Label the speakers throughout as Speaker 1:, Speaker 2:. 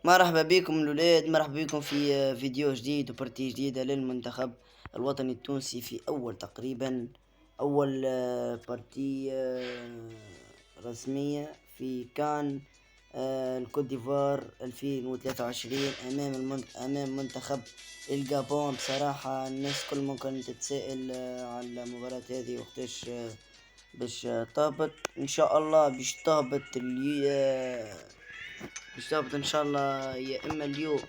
Speaker 1: مرحبا بكم الولاد، مرحبا بكم في فيديو جديد وبارتي جديدة للمنتخب الوطني التونسي في أول بارتي رسمية في كان الكوت ديفوار 2023 أمام منتخب الجابون. بصراحة الناس كل ما كانت تتسائل على المباراة هذه وقتاش باش تهبط. إن شاء الله باش تهبط ان شاء الله، يا اما اليوم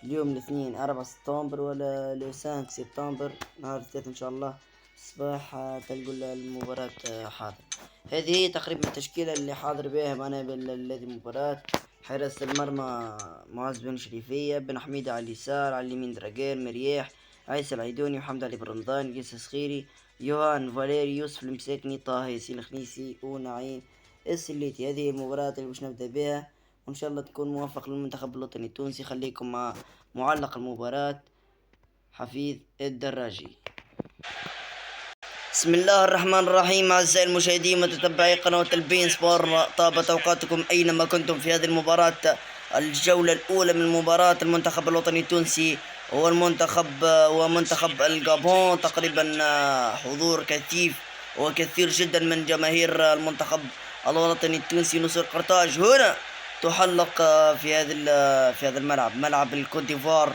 Speaker 1: الاثنين 4 سبتمبر ولا لو 5 سبتمبر نهار الثلاث ان شاء الله الصباح. تلقوا المباراة حاضر. هذه هي تقريبا التشكيلة اللي حاضر بها معنا هذه المباراة. حارس المرمى معز بن شريفية، بن حميدة على اليسار، على اليمين دراجير مرياح، عيسى العيدوني، محمد علي برمضان، قيس الصخيري، يوهان فاليري، يوسف المساكني، طه ياسين الخنيسي، ونعيم السليتي. هذه المباراة اللي باش نبدأ بها، وإن شاء الله تكون موفق للمنتخب الوطني التونسي. خليكم مع معلق المباراة حفيظ الدراجي. بسم الله الرحمن الرحيم. أعزائي المشاهدين متتبعي قناة البين سبور، طابت أوقاتكم أينما كنتم في هذه المباراة، الجولة الأولى من مباراة المنتخب الوطني التونسي ومنتخب الجابون. تقريبا حضور كثيف وكثير جدا من جماهير المنتخب الوطني التونسي. نصر قرطاج هنا تحلق في هذا الملعب، ملعب الكوت ديفوار.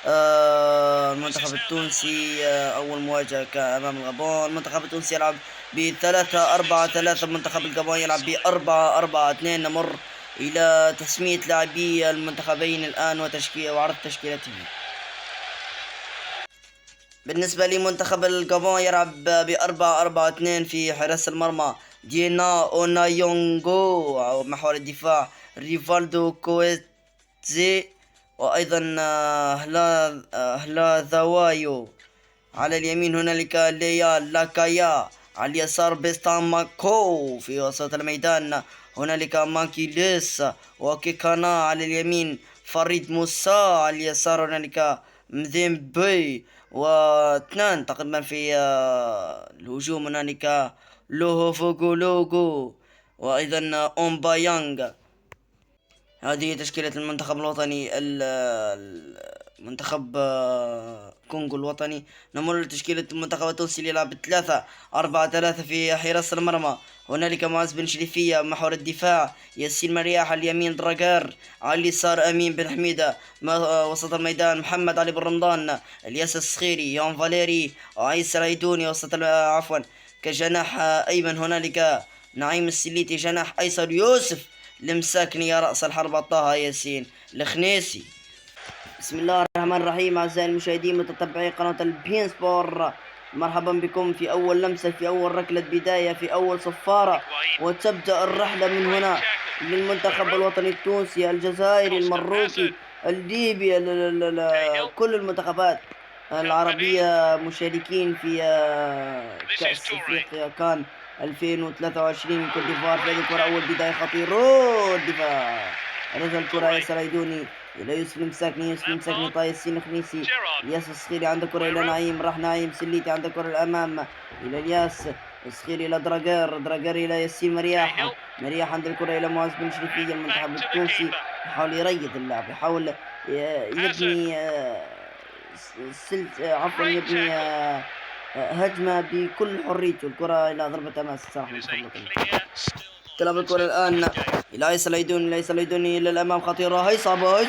Speaker 1: المنتخب التونسي أول مواجهة أمام الغابون. المنتخب التونسي يلعب ب3-4-3، المنتخب الغابون يلعب ب4-4-2. نمر إلى تسمية لاعبي المنتخبين الآن وعرض تشكيلتهم. بالنسبة لمنتخب الغابون يلعب ب4-4-2. في حراس المرمى دينا أونايونغو، محور الدفاع ريفالدو كويتزي، وأيضا هلا ذوايو. على اليمين هنالك ليا لاكايا، على اليسار بيستاماكو. في وسط الميدان هنالك مانكيليس وكيكانا. على اليمين فريد موسى، على اليسار هنالك مذيمبي. واثنان تقريبا في الهجوم هنالك لوهو فوغولوغو وأيضا أومبايانغ. هذه تشكيلة المنتخب الوطني، منتخب كونغو الوطني. نمر لتشكيلة المنتخب التونسي اللي يلعب 3-4-3. في حراسة المرمى هنالك معز بن شريفية، محور الدفاع ياسين مرياح، على اليمين دراجار، على اليسار أمين بن حميدة. وسط الميدان محمد علي بن رمضان، الياس الصخيري، يون فاليري، وعيسى العيدوني. كجناح أيمن هنالك نعيم السليتي، جناح أيسر يوسف المساكني، يا رأس الحربة طه ياسين الخنيسي. بسم الله الرحمن الرحيم. أعزائي المشاهدين متتبعي قناة البين سبور، مرحبا بكم في أول لمسة، في أول ركلة بداية، في أول صفارة، وتبدأ الرحلة من هنا للمنتخب الوطني التونسي، الجزائري، المروكي، الليبي، كل المنتخبات العربية مشاركين في كأس افريقيا كان 2023 كوت ديفوار. في هذه الكرة أول بداية خطيرة، الدفاع رجع الكرة ياسر عيدوني إلى يوسف المساكني، طه ياسين الخنيسي، الياس الصخيري عند الكرة إلى نعيم، راح نعيم سليتي عند الكرة الأمام إلى الياس الصخيري، إلى دراجر إلى ياسين مرياح عند الكرة إلى معز بن شريفية. المنتخب التونسي يحاول يريض اللعب، يحاول يبني يبني هجمة بكل حريته. الكرة إلى ضربة تماس صراحة. تلعب الكرة الآن إلى عيسى العيدوني إلى الأمام، خطيرة، هي صعبة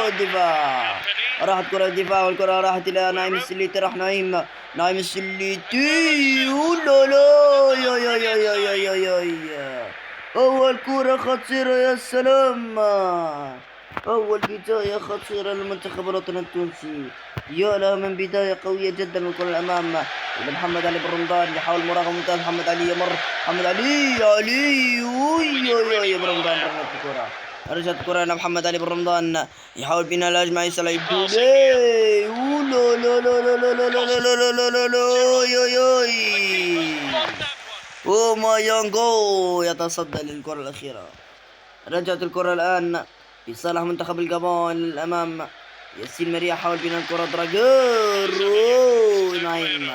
Speaker 1: الدفاع. راحت كرة الدفاع والكرة راحت إلى نايم السليتي. راح نايم السليتي، لا يا أول كرة خطيرة، يا سلام، أول بداية خطيرة للمنتخب الوطني التونسي. يا لها من بداية قوية جدا. والكرة الأمام إلى محمد علي بن رمضان، يحاول مراقبة ممتاز. محمد علي يمر، محمد علي بن رمضان رمت الكرة. رجعت الكرة إلى محمد علي بن رمضان، يحاول بناء الهجمة. عيسى العيدوني، يونغو يتصدى للكرة الأخيرة. رجعت الكرة الآن لصالح منتخب الجابون للأمام. ياسين مرياح حاول بناء الكرة، دراجور نايم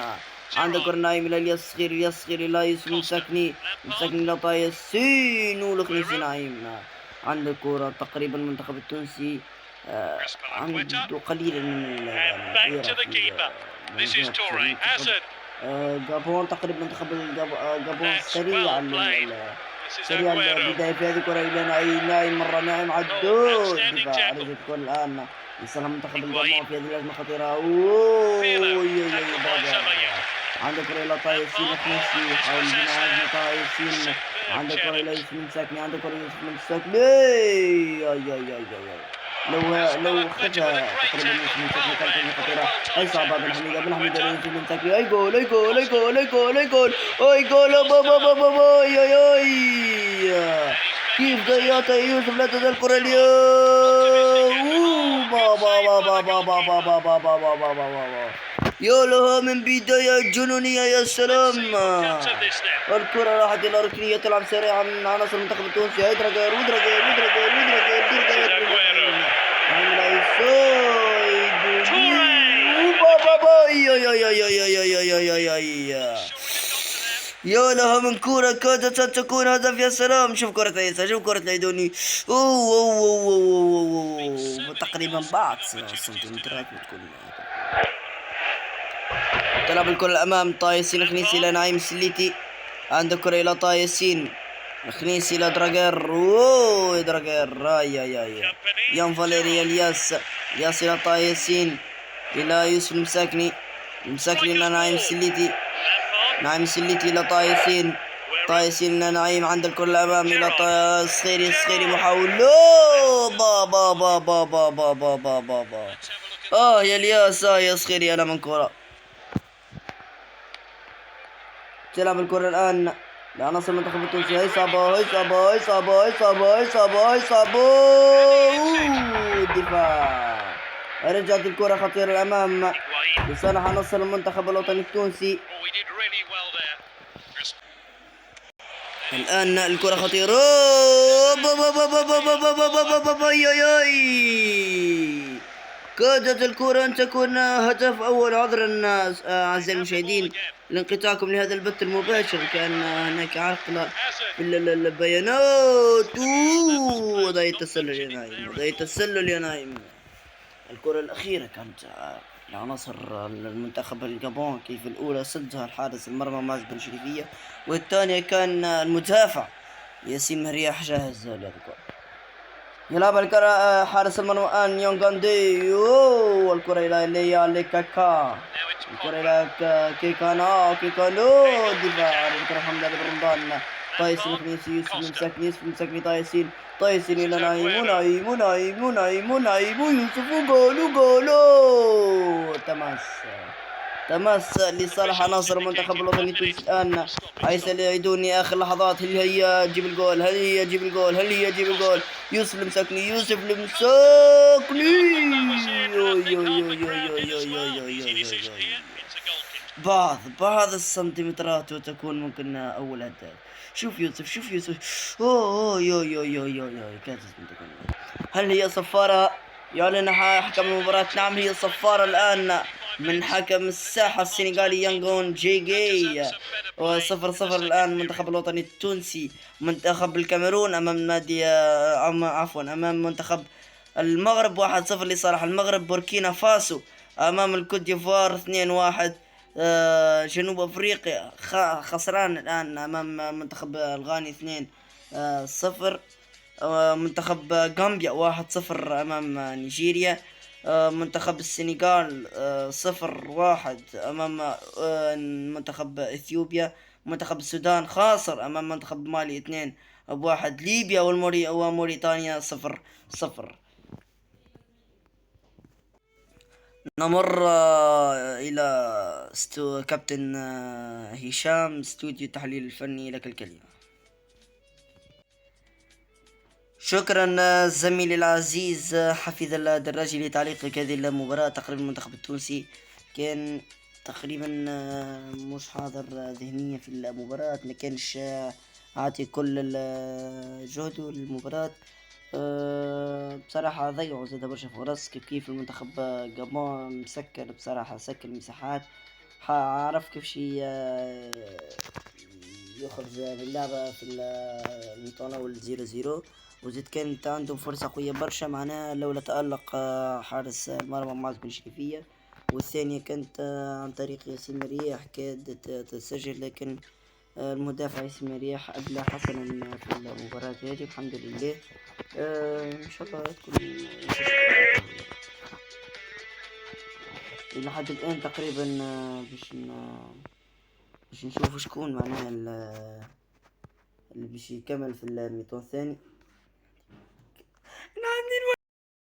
Speaker 1: عندك كرة نايم إلى اليسخير، اليسخير إلى يوسف مسكني، مسكني إلى طه ياسين والخنيسي نايم. عندك كرة تقريبا المنتخب التونسي عنده قليلا من الغيرة في منظومة المنتخب. جابون تقريبا منتخب جابون سريع سريع البداية في هذه الكرة إلى نايم مرة نايم عدود دفاع رجعت الكرة الآن يصلها منتخب الجابون في هذه الهجمة خطيرة. عندك كرة إلى طه ياسين الخنيسي يحاول بناء هجمة طه ياسين. عندك كرة إلى يوسف مساكني، عندك كرة يوسف مساكني لو خدها تقريبا يوسف مساكني كانت هجمة خطيرة. أي صعبة بن حميدة، بن حميدة ليوسف مساكني. أي جول أي جول أي جول أي جول أي جول أي جول أي كيف ضيعت يوسف؟ لا تزال الكرة اليوم بابا بابا بابا بابا بابا بابا يا لها من بداية جنونية. يا سلام، الكرة راحت إلى ركنية تلعب سريعا من عناصر المنتخب التونسي. هاي دراجير ودراجير ودراجير ودراجير يا لها من كرة كادت أن تكون هدف. يا سلام، شوف كرة عيسى، شوف كرة العيدوني. تقريبا بعض سنتيمترات بتكون. تلعب الكرة الأمام طه ياسين الخنيسي إلى نعيم السليتي. عندك كرة إلى طه ياسين الخنيسي إلى دراجير. دراجير يان فاليري الياس إلى طه ياسين إلى يوسف المساكني، المساكني إلى نعيم السليتي، نعيم السليتي إلى طه ياسين، طه ياسين إلى نعيم. عند الكرة الأمام إلى طه الصخيري، الصخيري محاول بابا بابا بابا بابا بابا يا الياس يا صخيري أنا من كرة. تلعب الكرة الآن لعناصر المنتخب التونسي. هاي صابو الدفاع. رجعت الكرة خطيرة الأمام لصالح عناصر المنتخب الوطني التونسي. الآن الكرة خطيرة. كادت الكرة أن تكون هدف أول. عذرا أعزائي المشاهدين لانقطاعكم لهذا البث المباشر، كان هناك عطلة في البيانات. وضعية التسلل يا نايم، الكرة الأخيرة كانت لعناصر المنتخب الجابون. كيف الأولى سدها الحارس المرمى ماز بن شريفية، والثانية كان المدافع ياسين مرياح جاهز للكرة. يلعب الكرة حارس المرمى آن يونغاندي. والكرة إلى كاكا، الكرة إلى كيكانو دفاع الكرة حمد علي برمضان. طايسين الخنيسي يوسف مسكني طايسين إلى نايم يوسف جولو تماس لصالح عناصر منتخب الوطني التونسي. الآن عيسى العيدوني آخر لحظات، هل هي جيب الجول؟ يوسف المساكني بعض السنتيمترات وتكون ممكن أول هدف. شوف يوسف كانت تكون. هل هي صفارة؟ يعلن حكم المباراة. نعم هي صفارة الآن من حكم الساحة السنغالي يانغون جيجي. 0-0 الآن. المنتخب الوطني التونسي منتخب الكاميرون أمام نادي أمام منتخب المغرب 1-0 لصالح المغرب. بوركينا فاسو أمام الكوت ديفوار 2-1. جنوب أفريقيا خسران الآن أمام منتخب الغاني 2-0. منتخب غامبيا 1-0 أمام نيجيريا. منتخب السنغال 0-1 أمام منتخب إثيوبيا. منتخب السودان خاسر أمام منتخب مالي 2-1. ليبيا وموريتانيا 0-0. نمر إلى كابتن هشام استوديو التحليل الفني، لك الكلمة. شكرا زميلي العزيز حفيظ الدراجي لتعليقك هذه المباراة. تقريبا المنتخب التونسي كان تقريبا مش حاضر ذهنيا في المباراة، ما كانش عاطي كل الجهد للمباراة. بصراحة ضيعوا زاد برشا فرص. كيف المنتخب جابون مسكر بصراحة، سكر مساحات عرف كيف يخرج من اللعبة في المتناول 0-0. وزيد كانت عندهم فرصة قوية برشا، معناها لولا تألق حارس المرمى معز بن شريفية. والثانية كانت عن طريق ياسين مريح كادت تسجل، لكن المدافع ياسين مريح أدلى حسنا في المباراة هذه الحمد لله. إن شاء الله تكون إلى حد الآن تقريبا باش نشوف شكون معناها اللي باش يكمل في الميطون الثاني.